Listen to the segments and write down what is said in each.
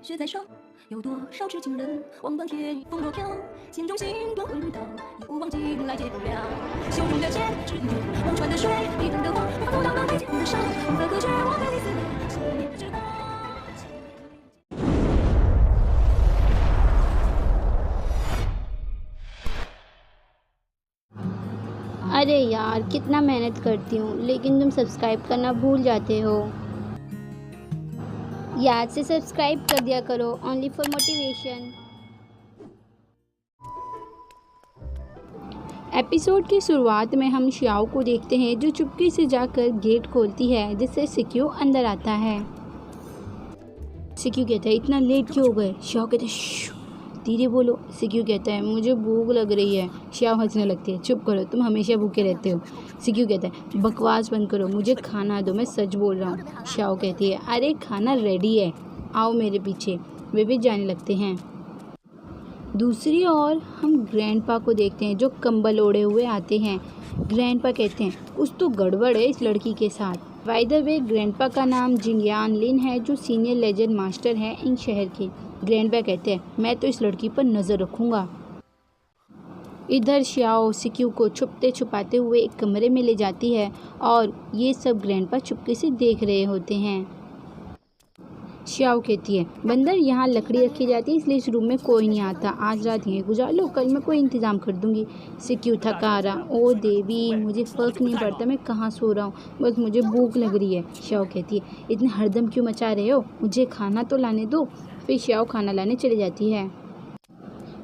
雪在上，有多少痴情人望断天风若飘，心中心多回到，一无忘记来解不了。袖中的剑，只因忘川的水，一灯的火，无法阻挡那眉间的伤。无法隔绝我对你思念，思念直到。अरे यार, कितना मेहनत करती हूँ लेकिन तुम सब्सक्राइब करना भूल जाते हो। याद से सब्सक्राइब कर दिया करो, ओनली फॉर मोटिवेशन। एपिसोड की शुरुआत में हम श्याओ को देखते हैं जो चुपके से जाकर गेट खोलती है जिससे सिक्यू अंदर आता है। सिक्यू कहता है इतना लेट क्यों हो गए? श्याओ कहते हैं धीरे बोलो। सिक्यू कहता है मुझे भूख लग रही है। श्याओ हंसने लगती है चुप करो, तुम हमेशा भूखे रहते हो। सिक्यू कहता है बकवास बंद करो, मुझे खाना दो, मैं सच बोल रहा हूँ। श्याओ कहती है अरे खाना रेडी है, आओ मेरे पीछे। वे भी जाने लगते हैं। दूसरी ओर हम ग्रैंडपा को देखते हैं जो कंबल ओढ़े हुए आते हैं। ग्रैंडपा कहते हैं कुछ तो गड़बड़ है इस लड़की के साथ। बाय द वे ग्रैंडपा का नाम जिंगयान लिन है जो सीनियर लेजेंड मास्टर है इन शहर के। ग्रैंडपा कहते हैं मैं तो इस लड़की पर नज़र रखूँगा। इधर श्याओ सिक्यू को छुपते छुपाते हुए एक कमरे में ले जाती है और ये सब ग्रैंडपा चुपके से देख रहे होते हैं। श्याओ कहती है बंदर यहाँ लकड़ी रखी जाती है इसलिए इस रूम में कोई नहीं आता, आज रात यहीं गुजार लो, कल मैं कोई इंतज़ाम कर दूँगी। सिक्यू थका आ रहा ओ देवी मुझे फ़र्क नहीं पड़ता मैं कहाँ सो रहा हूँ, बस मुझे भूख लग रही है। श्याओ कहती है इतने हरदम क्यों मचा रहे हो, मुझे खाना तो लाने दो। फिर श्याओ खाना लाने चली जाती है।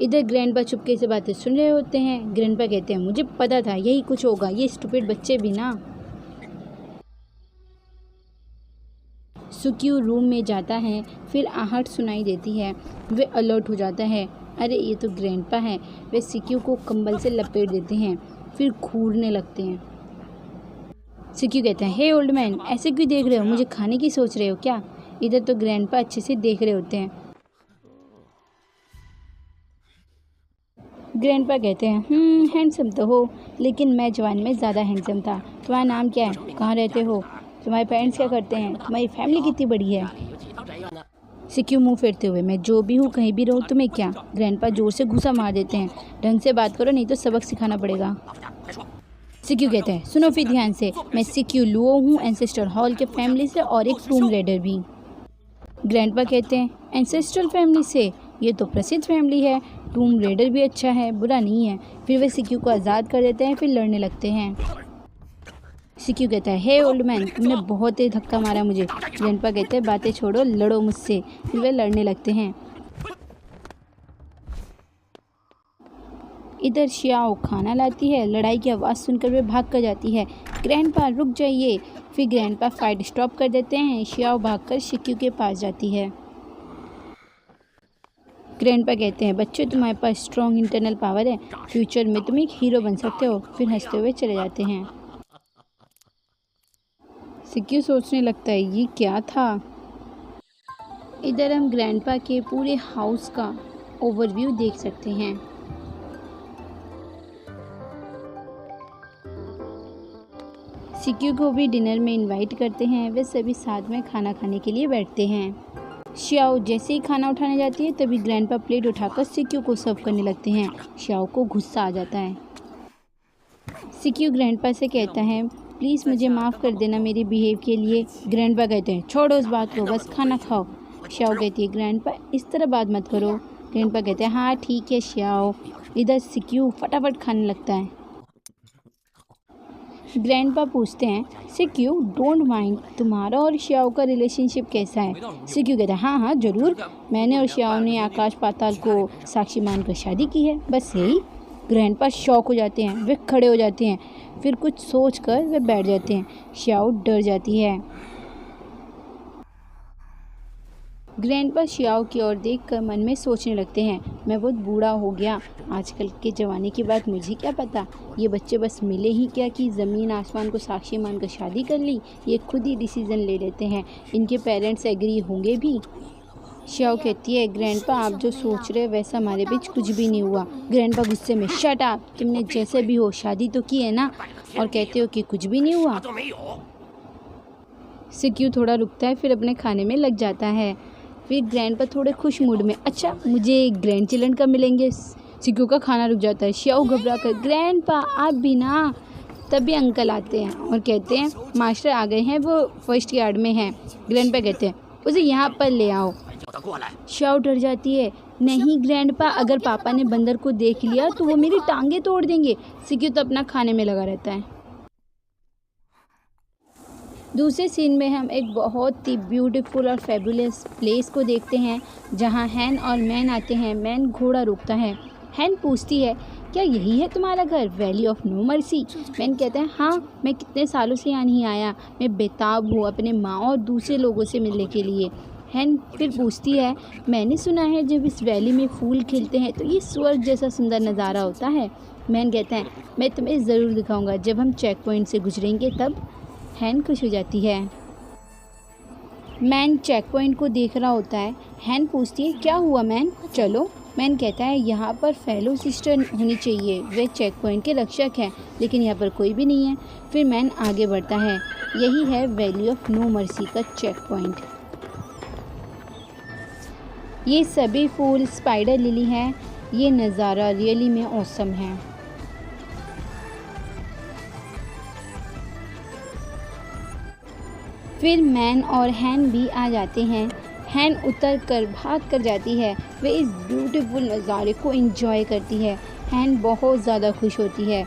इधर ग्रैंडपा चुपके से बातें सुन रहे होते हैं। ग्रैंडपा कहते हैं मुझे पता था यही कुछ होगा, ये स्टूपिड बच्चे भी ना। सिक्यू रूम में जाता है, फिर आहट सुनाई देती है। वे अलर्ट हो जाता है, अरे ये तो ग्रैंडपा है। वे सिक्यू को कंबल से लपेट देते हैं, फिर घूरने लगते हैं। सिक्यू कहता है हे ओल्ड मैन ऐसे क्यों देख रहे हो, मुझे खाने की सोच रहे हो क्या? इधर तो ग्रैंडपा अच्छे से देख रहे होते हैं। ग्रैंडपा कहते हैं हैंडसम तो हो लेकिन मैं जवान में ज़्यादा हैंडसम था। तुम्हारा नाम क्या है, कहाँ रहते हो, तुम्हारे पेरेंट्स क्या करते हैं, तुम्हारी फैमिली कितनी बड़ी है? सिक्यू मुंह फेरते हुए मैं जो भी हूँ कहीं भी रहूँ तुम्हें क्या? ग्रैंडपा जोर से घुसा मार देते हैं, ढंग से बात करो नहीं तो सबक सिखाना पड़ेगा। सिक्यू कहते हैं सुनो फिर ध्यान से, मैं सिक्यू लुओ हूँ एंसेस्टर हॉल के फैमिली से और एक टूम रेडर भी। ग्रैंडपा कहते हैं एंसेस्ट्रल फैमिली से, ये तो प्रसिद्ध फैमिली है, टूम रेडर भी अच्छा है, बुरा नहीं है। फिर वे सिक्यू को आज़ाद कर देते हैं, फिर लड़ने लगते हैं। सिक्यू कहता है हे ओल्ड मैन तुमने बहुत ही धक्का मारा मुझे। ग्रैंडपा कहते हैं बातें छोड़ो लड़ो मुझसे। फिर वे लड़ने लगते हैं। इधर श्याओ खाना लाती है, लड़ाई की आवाज़ सुनकर वे भाग कर जाती है। ग्रैंडपा रुक जाइए। फिर ग्रैंडपा फाइट स्टॉप कर देते हैं। श्याओ भागकर सिक्यू के पास जाती है। ग्रैंडपा कहते हैं बच्चों तुम्हारे पास स्ट्रॉन्ग इंटरनल पावर है, फ्यूचर में तुम एक हीरो बन सकते हो। फिर हंसते हुए चले जाते हैं। सिक्यू सोचने लगता है ये क्या था। इधर हम ग्रैंडपा के पूरे हाउस का ओवरव्यू देख सकते हैं। सिक्यू को भी डिनर में इनवाइट करते हैं, वे सभी साथ में खाना खाने के लिए बैठते हैं। श्याओ जैसे ही खाना उठाने जाती है तभी ग्रैंडपा प्लेट उठाकर सिक्यू को सर्व करने लगते हैं। श्याओ को गुस्सा आ जाता है। सिक्यू ग्रैंडपा से कहता है प्लीज़ मुझे माफ़ कर देना मेरे बिहेव के लिए। ग्रैंडपा कहते हैं छोड़ो उस बात को, बस खाना खाओ। श्याओ कहती है ग्रैंडपा इस तरह बात मत करो। ग्रैंडपा कहते हैं हाँ ठीक है श्याओ। इधर सिक्यू फटाफट खाने लगता है। ग्रैंडपा पूछते हैं सिक्यू डोंट माइंड तुम्हारा और श्याओ का रिलेशनशिप कैसा है? सिक्यू कहता है हाँ ज़रूर, मैंने और श्याओ ने आकाश पाताल को साक्षी मानकर शादी की है, बस यही। ग्रैंडपा शॉक हो जाते हैं, वे खड़े हो जाते हैं, फिर कुछ सोचकर वे बैठ जाते हैं। श्याओ डर जाती है। ग्रैंडपा श्याओ की ओर देखकर मन में सोचने लगते हैं मैं बहुत बूढ़ा हो गया, आजकल के ज़माने की बात मुझे क्या पता, ये बच्चे बस मिले ही क्या कि ज़मीन आसमान को साक्षी मानकर शादी कर ली, ये खुद ही डिसीज़न ले लेते हैं, इनके पेरेंट्स एग्री होंगे भी। श्याओ कहती है ग्रैंडपा आप जो सोच रहे वैसा हमारे बीच कुछ भी नहीं हुआ। ग्रैंडपा गुस्से में शट अप, तुमने जैसे भी हो शादी तो की है ना, और कहते हो कि कुछ भी नहीं हुआ। सिक्यू थोड़ा रुकता है फिर अपने खाने में लग जाता है। फिर ग्रैंडपा थोड़े खुश मूड में, अच्छा मुझे ग्रैंड चिल्ड्रन कब मिलेंगे। सिक्यू का खाना रुक जाता है। श्याओ घबरा कर, ग्रैंडपा आप भी ना। तभी अंकल आते हैं और कहते हैं मास्टर आ गए हैं, वो फर्स्ट यार्ड में हैं। ग्रैंडपा कहते हैं उसे यहाँ पर ले आओ। श्याओ डर जाती है, नहीं ग्रैंडपा, अगर पापा ने बंदर को देख लिया तो वो मेरी टांगे तोड़ देंगे। सिक्यू तो अपना खाने में लगा रहता है। दूसरे सीन में हम एक बहुत ही ब्यूटीफुल और फेबुलस प्लेस को देखते हैं जहाँ हैन और मैन आते हैं। मैन घोड़ा रोकता है। हैन पूछती है क्या यही है तुम्हारा घर, valley of no mercy. Man कहता है हाँ, मैं कितने सालों से यहाँ नहीं आया, मैं बेताब हूँ अपने माँ और दूसरे लोगों से मिलने के लिए। हैन फिर पूछती है मैंने सुना है जब इस वैली में फूल खिलते हैं तो ये स्वर्ग जैसा सुंदर नज़ारा होता है। मैन कहता है मैं तुम्हें ज़रूर दिखाऊंगा जब हम चेक पॉइंट से गुजरेंगे तब। हैन खुश हो जाती है। मैन चेक पॉइंट को देख रहा होता है। हैन पूछती है क्या हुआ मैन, चलो। मैन कहता है यहाँ पर फेलो सिस्टर होनी चाहिए, वे चेक पॉइंट के रक्षक हैं, लेकिन यहाँ पर कोई भी नहीं है। फिर मैन आगे बढ़ता है। यही है वैली ऑफ नो मर्सी का चेक पॉइंट। ये सभी फूल स्पाइडर लिली हैं। ये नज़ारा रियली में ऑसम है। फिर मैन और हैन भी आ जाते हैं। हैन उतर कर भाग कर जाती है। वे इस ब्यूटीफुल नज़ारे को एंजॉय करती है। हैन बहुत ज़्यादा खुश होती है।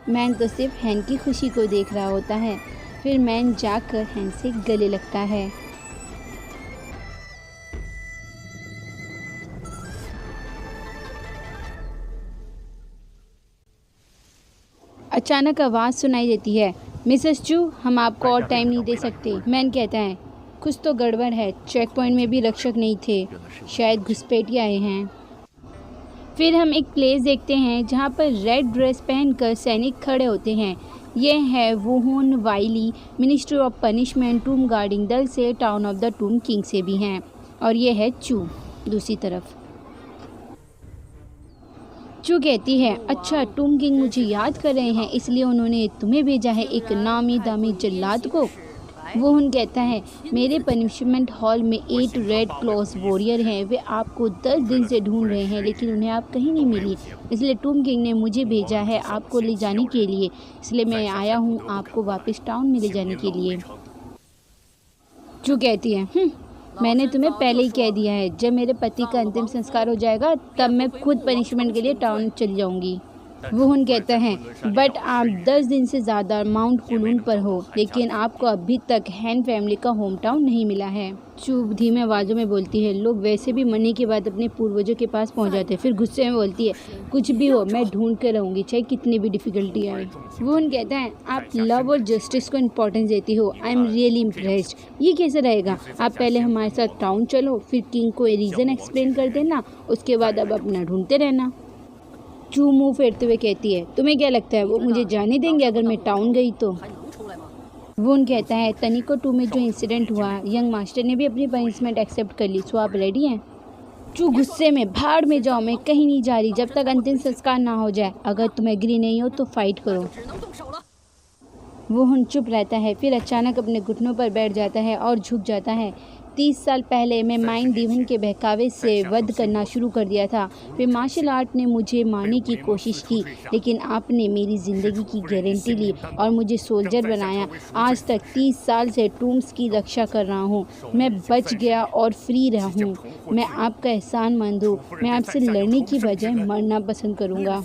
मैन तो सिर्फ हैन की खुशी को देख रहा होता है। फिर मैन जाकर हैन से गले लगता है। अचानक आवाज़ सुनाई देती है, मिसेस चू हम आपको और टाइम नहीं दे सकते। मैन कहता है कुछ तो गड़बड़ है, चेक पॉइंट में भी रक्षक नहीं थे, शायद घुसपैठिए आए हैं। फिर हम एक प्लेस देखते हैं जहाँ पर रेड ड्रेस पहनकर सैनिक खड़े होते हैं। ये है वुहुन वाइली, मिनिस्ट्री ऑफ पनिशमेंट, टूम गार्डिंग दल से, टाउन ऑफ द टूम किंग से भी हैं। और ये है चू दूसरी तरफ। चू कहती है अच्छा टूम किंग मुझे याद कर रहे हैं, इसलिए उन्होंने तुम्हें भेजा है एक नामी दामी जल्लाद को। वो उन कहता है मेरे पनिशमेंट हॉल में 8 रेड क्लॉस वॉरियर हैं, वे आपको 10 दिन से ढूंढ रहे हैं लेकिन उन्हें आप कहीं नहीं मिली, इसलिए टूम किंग ने मुझे भेजा है आपको ले जाने के लिए, इसलिए मैं आया हूँ आपको वापस टाउन में ले जाने के लिए। चू कहती है मैंने तुम्हें पहले ही कह दिया है, जब मेरे पति का अंतिम संस्कार हो जाएगा तब मैं खुद पनिशमेंट के लिए टाउन चली जाऊंगी। वुहुन कहता है बट आप 10 दिन से ज़्यादा माउंट कुलून पर हो, लेकिन आपको अभी तक हैन फैमिली का होम टाउन नहीं मिला है। चू धीमे आवाज़ों में बोलती है लोग वैसे भी मरने के बाद अपने पूर्वजों के पास पहुंच जाते हैं। फिर गुस्से में बोलती है कुछ भी हो मैं ढूंढ कर रहूँगी चाहे कितनी भी डिफ़िकल्टी आए। वुहुन कहता है आप लव और जस्टिस को इम्पोर्टेंस देती हो, आई एम रियली इम्प्रेस्ड। ये कैसे रहेगा, आप पहले हमारे साथ टाउन चलो, फिर किंग को रीज़न एक्सप्लेन कर देना, उसके बाद अब अपना ढूंढते रहना। चू मुँह फेरते हुए कहती है तुम्हें क्या लगता है वो मुझे जाने देंगे अगर मैं टाउन गई तो। वुन कहता है तनिको 2 में जो इंसिडेंट हुआ, यंग मास्टर ने भी अपनी पनिशमेंट एक्सेप्ट कर ली, सो आप रेडी हैं। चू गुस्से में भाड़ में जाओ, मैं कहीं नहीं जा रही जब तक अंतिम संस्कार ना हो जाए, अगर तुम एग्री नहीं हो तो फाइट करो। वुन चुप रहता है, फिर अचानक अपने घुटनों पर बैठ जाता है और झुक जाता है। 30 साल पहले मैं माइंड डीवन के बहकावे से वध करना शुरू कर दिया था, फिर मार्शल आर्ट ने मुझे मारने की कोशिश की, लेकिन आपने मेरी ज़िंदगी की गारंटी ली और मुझे सोल्जर बनाया। आज तक 30 साल से टूम्स की रक्षा कर रहा हूँ, मैं बच गया और फ्री रहा हूँ। मैं आपका एहसानमंद हूँ, मैं आपसे लड़ने की बजाय मरना पसंद करूँगा।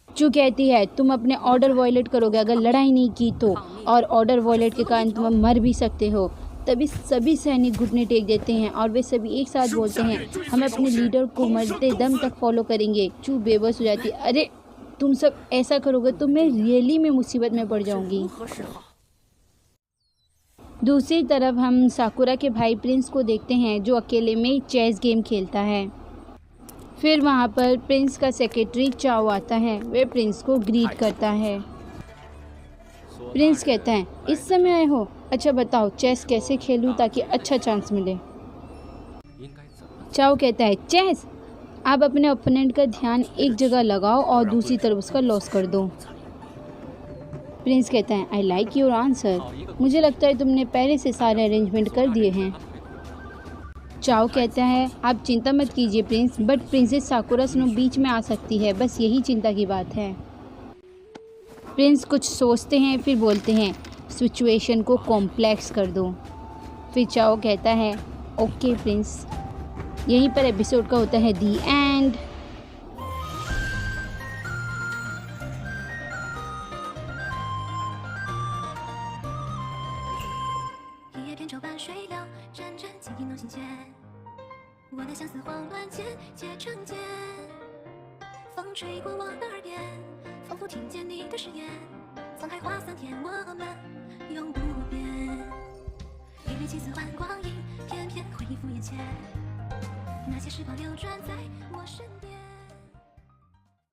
चू कहती है तुम अपने ऑर्डर वायलेट करोगे अगर लड़ाई नहीं की तो, और ऑर्डर वायलेट के कारण तुम मर भी सकते हो। तभी सभी सैनिक घुटने टेक देते हैं और वे सभी एक साथ बोलते हैं हम अपने लीडर को मरते दम तक फॉलो करेंगे। चू बेबस हो जाती है, अरे तुम सब ऐसा करोगे तो मैं रियली में मुसीबत में पड़ जाऊंगी। दूसरी तरफ हम साकुरा के भाई प्रिंस को देखते हैं जो अकेले में चेस गेम खेलता है। फिर वहाँ पर प्रिंस का सेक्रेटरी चाओ आता है, वे प्रिंस को ग्रीट करता है। प्रिंस कहता है इस समय आए हो, अच्छा बताओ चेस कैसे खेलूं ताकि अच्छा चांस मिले। चाओ कहता है चेस, आप अपने ओपोनेंट का ध्यान एक जगह लगाओ और दूसरी तरफ उसका लॉस कर दो। प्रिंस कहता है आई लाइक योर आंसर, मुझे लगता है तुमने पहले से सारे अरेंजमेंट कर दिए हैं। चाओ कहता है आप चिंता मत कीजिए prince, but princess Sakura snow बीच में आ सकती है, बस यही चिंता की बात है। प्रिंस कुछ सोचते हैं फिर बोलते हैं सिचुएशन को कॉम्प्लेक्स कर दो। फिर चाओ कहता है ओके प्रिंस। यहीं पर एपिसोड का होता है दी एंड।那些时光流转在我身边。